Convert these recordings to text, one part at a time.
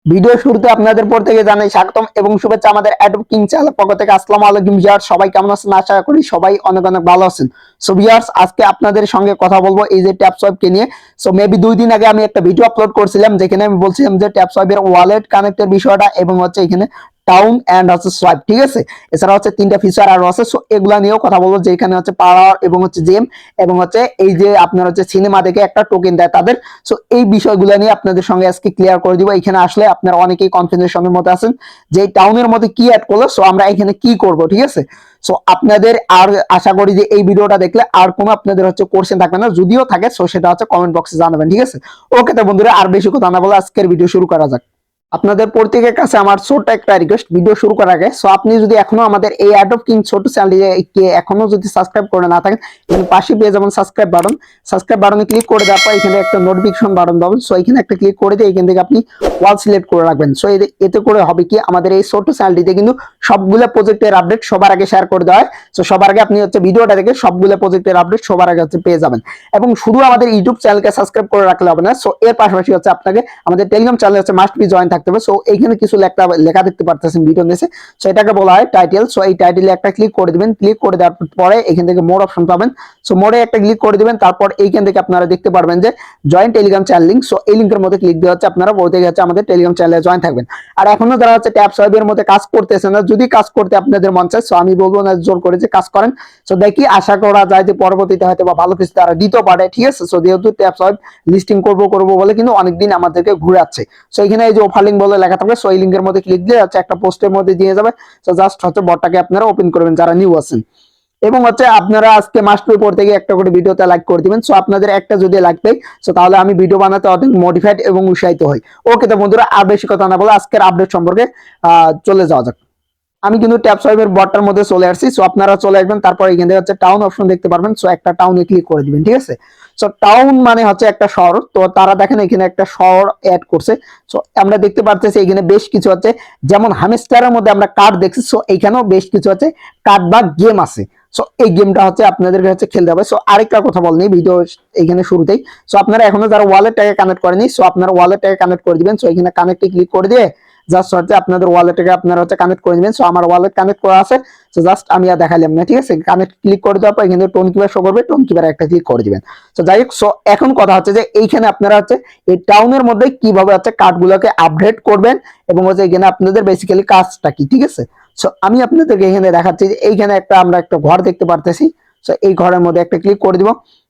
Video শুরুতে আপনাদের প্রত্যেকে জানাই স্বাগতম এবং শুভেচ্ছা আমাদের অ্যাডোব কিং চ্যানেলের পক্ষ থেকে। আসসালামু আলাইকুম ভিউয়ার্স, সবাই কেমন আছেন? আশা করি সবাই অনেক অনেক ভালো আছেন। সো ভিউয়ার্স, আজকে আপনাদের সঙ্গে কথা বলবো এই যে ট্যাপ সোয়াইপকে নিয়ে। সো মেবি 2 দিন আগে আমি একটা ভিডিও আপলোড করছিলাম যেখানে আমি বলছিলাম যে ট্যাপ সোয়াইপের ওয়ালেট কানেক্টের বিষয়টা এবং হচ্ছে এখানে টাউন এন্ড হচ্ছে সোয়াইপ, ঠিক আছে। এছাড়া হচ্ছে 3টা ফিচার আর আছে, সো এগুলা নিয়েও কথা বলবো, যেখানে হচ্ছে পাওয়ার এবং হচ্ছে জেম এবং হচ্ছে এই যে আপনার হচ্ছে সিনেমা দেখে একটা টোকেন দেয় তাদের। সো এই বিষয়গুলো নিয়ে আপনাদের সঙ্গে আজকে ক্লিয়ার করে দিব। এখানে আসলে আপনারা অনেকেই কনফিউশনের মধ্যে আছেন যে টাউনের মধ্যে কি অ্যাড করলো, সো আমরা এখানে কি করব, ঠিক আছে। সো আপনাদের আর আশা করি যে এই ভিডিওটা দেখলে আর কোনো আপনাদের হচ্ছে কোশ্চেন থাকবে না, যদিও থাকে সো সেটা হচ্ছে কমেন্ট বক্সে জানাবেন, ঠিক আছে। ওকে তো বন্ধুরা, আর বেশি কথা না বলে আজকের ভিডিও শুরু করা যাক। আপনাদের প্রত্যেকের কাছে আমার ছোট্ট একটা রিকোয়েস্ট, ভিডিও শুরু করার আগে সো আপনি যদি এখনো আমাদের এই অ্যাডোব কিং ছোট চ্যানেলটিকে এখনো যদি সাবস্ক্রাইব করে না থাকেন, এখানে পাশে পেয়ে যাবেন সাবস্ক্রাইব বাটনে ক্লিক করে দেওয়ার পর এখানে একটা নোটিফিকেশন বাটন পাবেন। সো এখানে একটা ক্লিক করে দিয়ে এখান থেকে আপনি ওয়াল সিলেক্ট করে রাখবেন। সো এতে করে হবে কি, আমাদের এই ছোট চ্যানেলটিতে কিন্তু সবগুলো প্রজেক্টের আপডেট সবার আগে শেয়ার করে দেওয়া হয়। সো সবার আগে আপনি হচ্ছে ভিডিওটা দেখে সবগুলো প্রজেক্টের আপডেট সবার আগে হচ্ছে পেয়ে যাবেন। এবং শুধু আমাদের ইউটিউব চ্যানেলকে সাবস্ক্রাইব করে রাখলে হবে না, সো এর পাশাপাশি হচ্ছে আপনাকে আমাদের টেলিগ্রাম চ্যানেল হচ্ছে মাস্ট বি জয়েন থাকতে হবে। সো এইখানে কিছু লেখা দেখতে পারতেছেন ভিডিও নিচে, সো এটাকে বলা হয় টাইটেল। সো এই টাইটেলে একটা ক্লিক করে দিবেন, ক্লিক করে দেওয়ার পরে এখান থেকে মোর অপশন পাবেন। সো মোরে একটা ক্লিক করে দিবেন, তারপর এইখান থেকে আপনারা দেখতে পারবেন যে join Telegram channel link. So এই লিংকের মধ্যে ক্লিক দিয়ে হচ্ছে আপনারা বলতে গেছে আমাদের টেলিগ্রাম চ্যানেলে জয়েন থাকবেন। আর এখনো যারা হচ্ছে ট্যাপ সোয়াইপের মধ্যে কাজ করতেছেন না, যদি কাজ করতে আপনাদের মন চায়, সো আমি বলবো না জোর করে যে কাজ করেন। সো দেখি আশা করা যায় যে পরবর্তীতে হয়তো বা ভালো কিছু তারা দিতে পারে, ঠিক আছে। সো যেহেতু ট্যাপ সোয়াইপ লিস্টিং করবো বলে কিন্তু অনেকদিন আমাদেরকে ঘুরাচ্ছে। সো এখানে এই যে অফার লিংক বলে লেখা থাকবে, সো এই লিংকের মধ্যে ক্লিক দিয়ে হচ্ছে একটা পোস্টের মধ্যে দিয়ে যাবে। সো জাস্ট হচ্ছে বটটাকে আপনারা ওপেন করবেন যারা নিউ আছেন, এবং হচ্ছে আপনারা আজকে মাস্ট বি পড়তে গিয়ে একটা করে ভিডিওতে লাইক করে দিবেন। সো আপনাদের একটা যদি লাইক পাই, সো তাহলে আমি ভিডিও বানাতে অনেক মোটিভেট এবং উৎসাহিত হই। ওকে তো বন্ধুরা, আর বেশি কথা না বলে আজকের আপডেট সম্পর্কে চলে যাওয়া যাক। আমি কিন্তু ট্যাপ সোয়াইপের বটটার মধ্যে চলে আসছি। সো আপনারা চলে আসবেন, তারপর এখান থেকে হচ্ছে টাউন অপশন দেখতে পারবেন। সো একটা টাউনে ক্লিক করে দিবেন, ঠিক আছে। সো টাউন মানে হচ্ছে একটা শহর, তো তারা দেখেন এখানে একটা শহর অ্যাড করছে। সো আমরা দেখতে পারতেছি এখানে বেশ কিছু হচ্ছে, যেমন হামস্টারের মধ্যে আমরা কার্ড দেখছি, সো এখানেও বেশ কিছু হচ্ছে কার্ড বা গেম আছে। সো এই গেমটা হচ্ছে আপনাদেরকে হচ্ছে খেলতে হবে। সো আরেকটা কথা বলনি ভিডিও এখানে শুরুতেই, সো আপনারা এখনো যারা ওয়ালেটটাকে কানেক্ট করেনি, সো আপনারা ওয়ালেটটাকে কানেক্ট করে দিবেন। সো এখানে কানেক্টে ক্লিক করে দিয়ে জাস্ট হচ্ছে আপনাদের ওয়ালেটকে আপনারা হচ্ছে কানেক্ট করে দিবেন। সো আমার ওয়ালেট কানেক্ট করা আছে, সো জাস্ট আমি আর দেখাইলাম না, ঠিক আছে। কানেক্ট ক্লিক করে দেওয়ার পর এখানে টোন কিপার শো করবে, টোন কিপার একটা ক্লিক করে দিবেন। সো যাই হোক, সো এখন কথা হচ্ছে যে এইখানে আপনারা হচ্ছে এই টাউনের মধ্যে কিভাবে হচ্ছে কার্ডগুলোকে আপডেট করবেন এবং হচ্ছে এখানে আপনাদের বেসিক্যালি কাজটা কি, ঠিক আছে। সো আমি আপনাদেরকে এখানে দেখাচ্ছি যে এইখানে আমরা একটা ঘর দেখতে পারতেছি। সো এই ঘরের মধ্যে একটা ক্লিক করে দিব,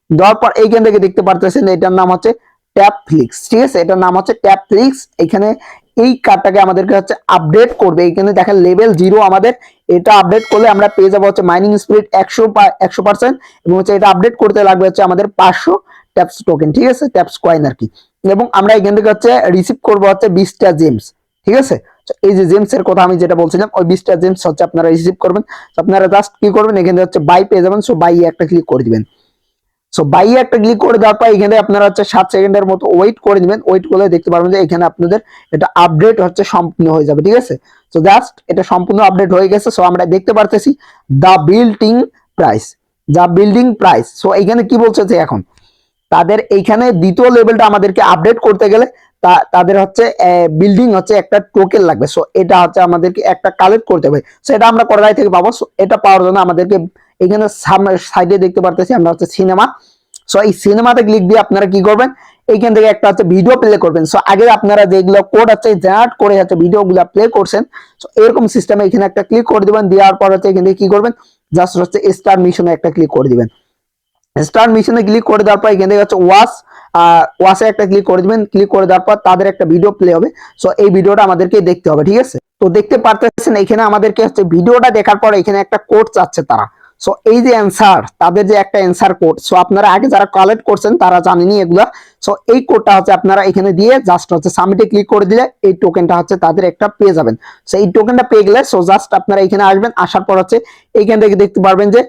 দেওয়ার পর এইখান থেকে দেখতে পারতেছেন এটার নাম হচ্ছে ট্যাপ ফ্লিক্স, ঠিক আছে। এটার নাম হচ্ছে ট্যাপ ফ্লিক্স। এখানে এই কার্ডটাকে আমাদেরকে হচ্ছে আপডেট করবে। এখানে দেখেন লেভেল 0 আমাদের, এটা আপডেট করলে আমরা পেয়ে যাবো হচ্ছে মাইনিং স্পিড 100% এবং হচ্ছে এটা আপডেট করতে লাগবে হচ্ছে আমাদের 500 ট্যাপস টোকেন, ঠিক আছে, ট্যাপস কয়েন আর কি। এবং আমরা এখান থেকে হচ্ছে রিসিভ করবো হচ্ছে 20টা জেমস, ঠিক আছে। এই যে জেমস এর কথা আমি যেটা বলছিলাম, ওই 20টা জেমস হচ্ছে আপনারা রিসিভ করবেন। আপনারা জাস্ট কি করবেন, এখানে হচ্ছে বাই পেয়ে যাবেন। সো বাই একটা ক্লিক করে দিবেন। সো বাই একটা ক্লিক করে দেওয়ার পর এখানে আপনারা হচ্ছে 7 সেকেন্ডের মতো ওয়েট করে দিবেন। ওয়েট করলে দেখতে পারবেন যে এখানে আপনাদের এটা আপডেট হচ্ছে সম্পূর্ণ হয়ে যাবে, ঠিক আছে। সো জাস্ট এটা সম্পূর্ণ আপডেট হয়ে গেছে। সো আমরা দেখতে পারতেছি দা বিল্ডিং প্রাইস, সো এখানে কি বলছে যে এখন তাদের এইখানে দ্বিতীয় লেভেলটা আমাদেরকে আপডেট করতে গেলে তাদের হচ্ছে বিল্ডিং হচ্ছে একটা টোকেন লাগবে। সো এটা হচ্ছে আমাদেরকে একটা কালেক্ট করতে হবে। সো এটা আমরা কোথায় থেকে পাবো? সো এটা পাওয়ার জন্য আমাদেরকে এখানে সাইডে দেখতে পারতেছি আমরা হচ্ছে সিনেমা। সো এই সিনেমাতে ক্লিক দিয়ে আপনারা কি করবেন, এইখান থেকে একটা হচ্ছে ভিডিও প্লে করবেন। সো আগে আপনারা যেগুলো কোড হচ্ছে জেনারেট করে হচ্ছে ভিডিওগুলো প্লে করছেন, সো এরকম সিস্টেমে এখানে একটা ক্লিক করে দিবেন। দেওয়ার পর হচ্ছে এখান থেকে কি করবেন, জাস্ট হচ্ছে স্টার মিশনে একটা ক্লিক করে দিবেন। স্টার মিশনে ক্লিক করে দেওয়ার পর এখান থেকে হচ্ছে ওয়াসে একটা ক্লিক করে দিবেন। ক্লিক করে দেওয়ার পর তাদের একটা ভিডিও প্লে হবে। সো এই ভিডিওটা আমাদেরকে দেখতে হবে, ঠিক আছে। তো দেখতে পারতেছেন এখানে আমাদেরকে হচ্ছে ভিডিওটা দেখার পর এখানে একটা কোড চাচ্ছে তারা। সো এই যে অ্যান্সার, তাদের যে একটা অ্যান্সার কোড, সো আপনারা আগে যারা কালেক্ট করছেন তারা জানেনি এগুলা। সো এই কোডটা হচ্ছে আপনারা এখানে দিয়ে জাস্ট হচ্ছে সাবমিটে ক্লিক করে দিলে এই টোকেনটা হচ্ছে তাদের একটা পেয়ে যাবেন। সো এই টোকেনটা পেয়ে গেলে সো জাস্ট আপনারা এখানে আসবেন, আসার পর হচ্ছে এইখান থেকে দেখতে পারবেন যে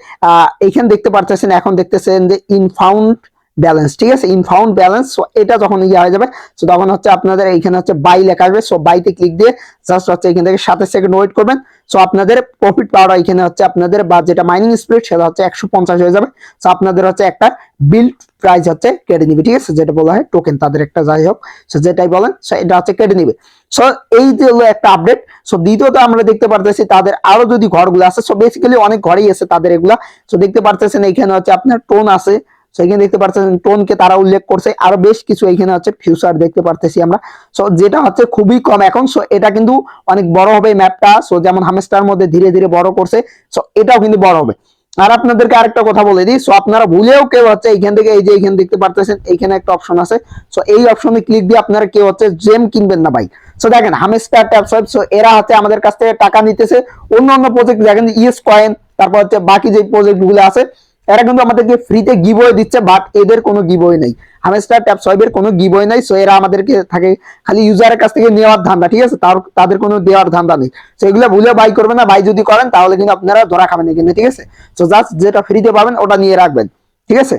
এইখানে দেখতে পারতেছেন, এখন দেখতেছেন যে ইনফাউন্ড ব্যালেন্স, ঠিক আছে, ইনফাউন্ড ব্যালেন্স। সো এটা যখন ইয়ে হয়ে যাবে সো তখন হচ্ছে আপনাদের এইখানে হচ্ছে বাই লেখা আসবে। সো বাইতে ক্লিক দিয়ে জাস্ট হচ্ছে এখান থেকে 7 সেকেন্ড ওয়েট করবেন। সো আপনাদের প্রফিট পাওয়ার এখানে হচ্ছে আপনাদের বা যেটা মাইনিং স্পিড সেটা হচ্ছে 150 হয়ে যাবে। সো আপনাদের হচ্ছে একটা বিল্ড প্রাইস হচ্ছে কেটে নিবে, ঠিক আছে, যেটা বলা হয় টোকেন, তাদের একটা যাই হোক সো যেটাই বলেন সো এটা হচ্ছে কেটে নিবে। সো এই যে হলো একটা আপডেট। সো দ্বিতীয়ত আমরা দেখতে পারতেছি তাদের আরো যদি ঘরগুলো আছে, সো বেসিক্যালি অনেক ঘরেই আছে তাদের এগুলা। সো দেখতে পারতেছেন এখানে হচ্ছে আপনার টোন আছে, সো এখানে দেখতে পাচ্ছেন টোনকে তারা উল্লেখ করছে, আরো বেশ কিছু এখানে হচ্ছে ফিউচার দেখতে পারতেছি আমরা। সো যেটা হচ্ছে খুবই কম এখন। সো এটা কিন্তু অনেক বড় হবে ম্যাপটা। সো যেমন হামস্টার মধ্যে ধীরে ধীরে বড় করছে, সো এটাও কিন্তু বড় হবে। আর আপনাদেরকে আরেকটা কথা বলে দিই, সো আপনারা ভুলেও কেউ হচ্ছে এইখান থেকে এই যে এইখানে দেখতে পারতেছেন এইখানে একটা অপশন আছে। সো এই অপশনে ক্লিক দিয়ে আপনারা কেউ হচ্ছে জেম কিনবেন না ভাই। সো দেখেন হামস্টার ট্যাপসওয়াইপ, সো এরা হচ্ছে আমাদের কাছ থেকে টাকা নিতেছে। অন্য প্রজেক্ট দেখেন ইএস কয়েন, তারপর হচ্ছে বাকি যে প্রজেক্ট গুলো আছে এরা কিন্তু আমাদেরকে ফ্রিতে গিভওয়ে দিচ্ছে, বাট এদের কোনো গিভওয়ে নেই। হামস্টার ট্যাপসওয়াইপের কোনো গিভওয়ে নাই। সো এরা আমাদেরকে থাকে খালি ইউজারের কাছ থেকে নেওয়ার ধান্দা, ঠিক আছে, তাদের কোনো দেওয়ার ধান্দা নেই। সো এগুলো ভুলে বাই করবেন না, বাই যদি করেন তাহলে কিন্তু আপনারা ধরা খাবেন এখানে, ঠিক আছে। সো জাস্ট যেটা ফ্রিতে পাবেন ওটা নিয়ে রাখবেন, ঠিক আছে।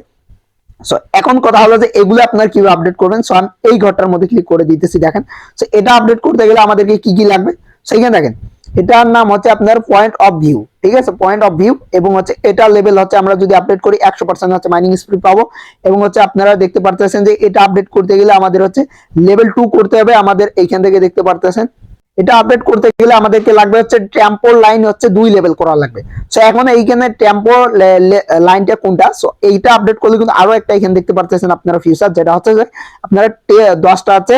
সো এখন কথা হলো যে এগুলো আপনার কিভাবে আপডেট করবেন। সো আমি এই ঘরটার মধ্যে ক্লিক করে দিতেছি, দেখেন। সো এটা আপডেট করতে গেলে আমাদেরকে কি কি লাগবে সেইখানে দেখেন, এটার নাম হচ্ছে আপনার পয়েন্ট অফ ভিউ, ঠিক আছে, পয়েন্ট অফ ভিউ। এবং হচ্ছে এটা লেভেল হচ্ছে আমরা যদি আপডেট করি 100% হচ্ছে মাইনিং স্পিড পাবো। এবং হচ্ছে আপনারা দেখতে পারতেছেন যে এটা আপডেট করতে গেলে আমাদের হচ্ছে লেভেল 2 করতে হবে। আমাদের এইখান থেকে দেখতে পারতেছেন এটা আপডেট করতে গেলে আমাদেরকে লাগবে হচ্ছে টেম্পো লাইন হচ্ছে 2 লেভেল করা লাগবে। সো এখন এইখানে টেম্পো লাইনটা কোনটা, সো এইটা আপডেট করলে কিন্তু আরো একটা এখানে দেখতে পারতেছেন আপনারা ফিউচার, যেটা হচ্ছে যে আপনারা 10টা হচ্ছে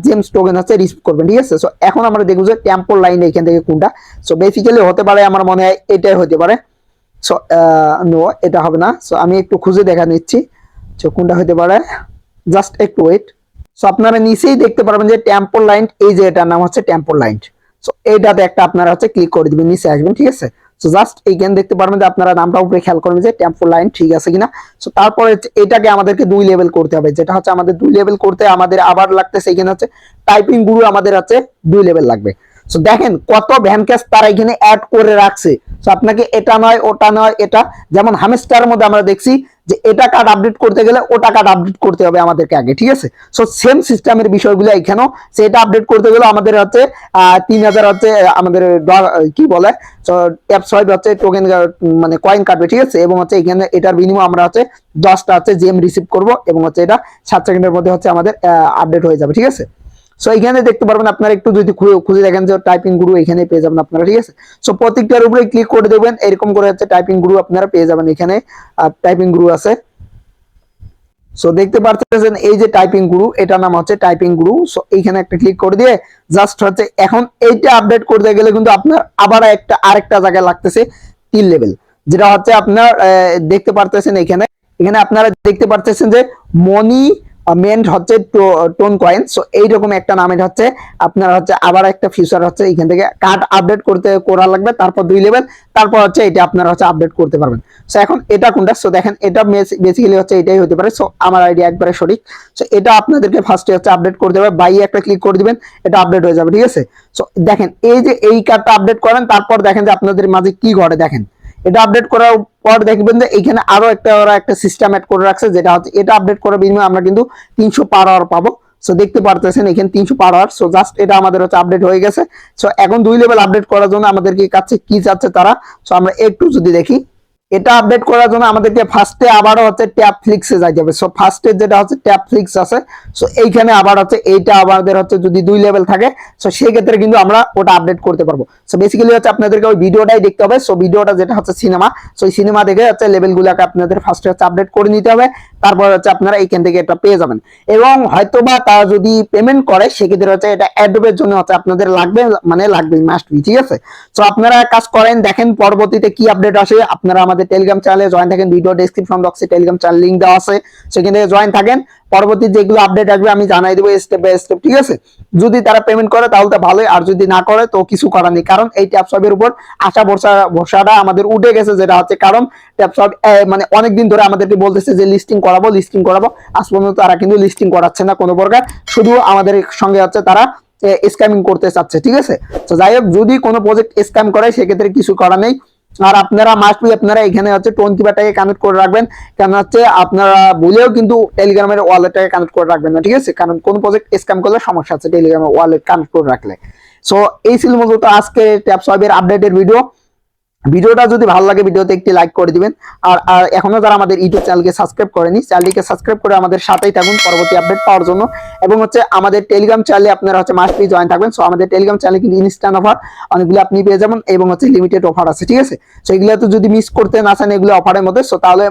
জেমস টোকেন হচ্ছে রিসিভ করবেন, ঠিক আছে। সো এখন আমরা দেখব যে টেম্পো লাইন এইখান থেকে কোনটা। সো বেসিক্যালি হতে পারে আমার মনে হয় এটাই হতে পারে। সো নো, এটা হবে না। সো আমি একটু খুঁজে দেখা নিচ্ছি সো কোনটা হতে পারে, জাস্ট একটু ওয়েট। সো আপনারা নিচেই দেখতে পারবেন যে টেম্পো লাইন, এই যে এটার নাম হচ্ছে টেম্পো লাইন। সো এইটাতে একটা আপনারা হচ্ছে ক্লিক করে দিবেন, নিচে আসবেন, ঠিক আছে। সো জাস্ট এইখানে দেখতে পারবেন যে আপনারা নামটা উপরে খেয়াল করবেন যে টেম্পো লাইন ঠিক আছে কিনা। সো তারপরে এটাকে আমাদেরকে 2 লেভেল করতে হবে, যেটা হচ্ছে আমাদের 2 লেভেল করতে আমাদের আবার লাগতেছে এখানে হচ্ছে টাইপিং গুরু, আমাদের হচ্ছে 2 লেভেল লাগবে। সো দেখেন কত ভ্যানক্যাশ তারা এখানে অ্যাড করে রাখছে। সো আপনাকে এটা নয় ওটা নয় এটা, যেমন হামস্টারের মধ্যে আমরা দেখছি যে এটা কার্ড আপডেট করতে গেলে ওটা কার্ড আপডেট করতে হবে আমাদেরকে আগে, ঠিক আছে। সো সেম সিস্টেমের বিষয়গুলো এখানেও, সেটা আপডেট করতে গেলে আমাদের হচ্ছে 3000 হচ্ছে আমাদের কি বলে ট্যাপসওয়াইপ হচ্ছে টোকেন মানে কয়েন কাটবে, ঠিক আছে। এবং হচ্ছে এখানে এটার বিনিময়ে আমরা হচ্ছে 10টা হচ্ছে জেম রিসিভ করব এবং হচ্ছে এটা 7 সেকেন্ডের মধ্যে হচ্ছে আমাদের আপডেট হয়ে যাবে, ঠিক আছে। সো এখানে দেখতে পারবেন আপনারা একটু যদি খুঁজে দেখেন যে টাইপিং গুরু এখানে পেয়ে যাবেন আপনারা, ঠিক আছে। সো প্রত্যেকটার উপরে ক্লিক করে দেবেন, এরকম করে হচ্ছে টাইপিং গুরু আপনারা পেয়ে যাবেন। এখানে টাইপিং গুরু আছে। সো দেখতে পাচ্ছেন এই যে টাইপিং গুরু, এটার নাম হচ্ছে টাইপিং গুরু। সো এইখানে একটা ক্লিক করে দিয়ে জাস্ট হচ্ছে এখন এইটা আপডেট করতে গেলে কিন্তু আপনার আবার আরেকটা জায়গায় লাগতেছে 3 লেভেল, যেটা হচ্ছে আপনার দেখতে পারতেছেন এখানে এখানে আপনারা দেখতে পারতেছেন যে মনি মেন্ট হচ্ছে টোন কয়েন। সো এইরকম একটা নামের হচ্ছে আপনার হচ্ছে আবার একটা ফিচার হচ্ছে এখান থেকে কার্ড আপডেট করা লাগবে, তারপর 2 লেভেল, তারপর হচ্ছে এটা আপনারা হচ্ছে আপডেট করতে পারবেন। সো এখন এটা কোনটা, সো দেখেন এটা বেসিক্যালি হচ্ছে এটাই হতে পারে। সো আমার আইডিয়া একবারে সঠিক। সো এটা আপনাদেরকে ফার্স্টে হচ্ছে আপডেট করতে হবে, বাই একটা ক্লিক করে দিবেন, এটা আপডেট হয়ে যাবে, ঠিক আছে। সো দেখেন এই যে এই কার্ডটা আপডেট করেন, তারপর দেখেন যে আপনাদের মাঝে কি ঘটে। দেখেন এটা আপডেট করার পর দেখবেন যে এখানে আরো ওরা একটা সিস্টেম অ্যাড করে রাখছে, যেটা হচ্ছে এটা আপডেট করার বিনিময়ে আমরা কিন্তু 300 পার আওয়ার পাবো। সো দেখতে পারতেছেন এখানে 300 পার আওয়ার। সো জাস্ট এটা আমাদের হচ্ছে আপডেট হয়ে গেছে। সো এখন 2 লেভেল আপডেট করার জন্য আমাদেরকে কাছে কি চাচ্ছে তারা, সো আমরা একটু যদি দেখি, এটা আপডেট করার জন্য আমাদেরকে ফার্স্টে আবারও হচ্ছে ট্যাপ ফ্লিক্সে যাইতে হবে। সো ফার্স্টে যেটা হচ্ছে ট্যাপ ফ্লিক্স আছে, সো এইখানে আবার হচ্ছে এইটা আমাদের হচ্ছে যদি 2 লেভেল থাকে সো সেই ক্ষেত্রে কিন্তু আমরা ওটা আপডেট করতে পারবো। সো বেসিক্যালি হচ্ছে আপনাদেরকে ওই ভিডিওটাই দেখতে হবে। সো ভিডিওটা যেটা হচ্ছে সিনেমা, সো এই সিনেমা দেখে হচ্ছে লেভেলগুলোকে আপনাদের ফার্স্টে হচ্ছে আপডেট করে নিতে হবে, তারপর হচ্ছে আপনারা এইখান থেকে এটা পেয়ে যাবেন। এবং হয়তোবা তারা যদি পেমেন্ট করে সেক্ষেত্রে হচ্ছে এটা অ্যাডোবের জন্য হচ্ছে আপনাদের লাগবে, মানে লাগবে মাস্ট বি, ঠিক আছে। সো আপনারা কাজ করেন, দেখেন পরবর্তীতে কি আপডেট আসে। আপনারা আমাদের টেলিগ্রাম চ্যানেলে জয়েন থাকেন, ভিডিও ডেসক্রিপশন বক্সে টেলিগ্রাম চ্যানেল লিংক দেওয়া আছে, সেখান থেকে জয়েন থাকেন। পরবর্তী যেগুলো আপডেট আসবে আমি জানাই দেবো স্টেপ বাই স্টেপ, ঠিক আছে। যদি তারা পেমেন্ট করে তাহলে তো ভালোই, আর যদি না করে তো কিছু করার নেই, কারণ এই ট্যাপসপের উপর আশা ভরসাটা আমাদের উঠে গেছে, যেটা হচ্ছে কারণ ট্যাপসপ মানে অনেকদিন ধরে আমাদেরকে বলতেছে যে লিস্টিং করাবো। আজ পর্যন্ত তারা কিন্তু লিস্টিং করাচ্ছে না কোনো প্রকার, শুধু আমাদের সঙ্গে হচ্ছে তারা স্ক্যামিং করতে চাচ্ছে, ঠিক আছে। তো যাই হোক, যদি কোনো প্রজেক্ট স্ক্যাম করে সেক্ষেত্রে কিছু করার নেই, আর আপনারা মাস্ট বি আপনারা এখানে হচ্ছে টোন কিপারটাকে কানেক্ট করে রাখবেন, কারণ হচ্ছে আপনারা ভুলেও কিন্তু টেলিগ্রামের ওয়ালেটটাকে কানেক্ট করে রাখবেন না, ঠিক আছে? কারণ কোন প্রজেক্ট স্ক্যাম করলে সমস্যা আছে টেলিগ্রামের ওয়ালেট কানেক্ট করে রাখলে। সো এই ছিল মূলত আজকে ট্যাপসওয়াইপের আপডেটের ভিডিওটা যদি ভালো লাগে ভিডিওতে একটি লাইক করে দিবেন। আর এখনো যারা আমাদের ইউটিউব চ্যানেলকে সাবস্ক্রাইব করেনি, চ্যানেলটিকে সাবস্ক্রাইব করে আমাদের সাথেই থাকুন পরবর্তী আপডেট পাওয়ার জন্য। এবং হচ্ছে আমাদের টেলিগ্রাম চ্যানেলে আপনারা হচ্ছে মাস্ট বি জয়েন থাকবেন। সো আমাদের টেলিগ্রাম চ্যানেলে কিন্তু ইনস্ট্যান্ট অফার অনেকগুলো আপনি পেয়ে যাবেন এবং হচ্ছে লিমিটেড অফার আছে, ঠিক আছে? সো এগুলো তো যদি মিস করতে না চান এগুলো অফারের মধ্যে, সো তাহলে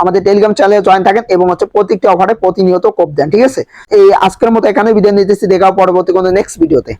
আমাদের টেলিগ্রাম চ্যানেলে জয়েন থাকেন এবং হচ্ছে প্রত্যেকটি অফারে প্রতিনিয়ত কোপ দেন, ঠিক আছে? এই আজকের মতো এখানে বিদায় নিতেছি, দেখা হবে পরবর্তী কোনো নেক্সট ভিডিওতে।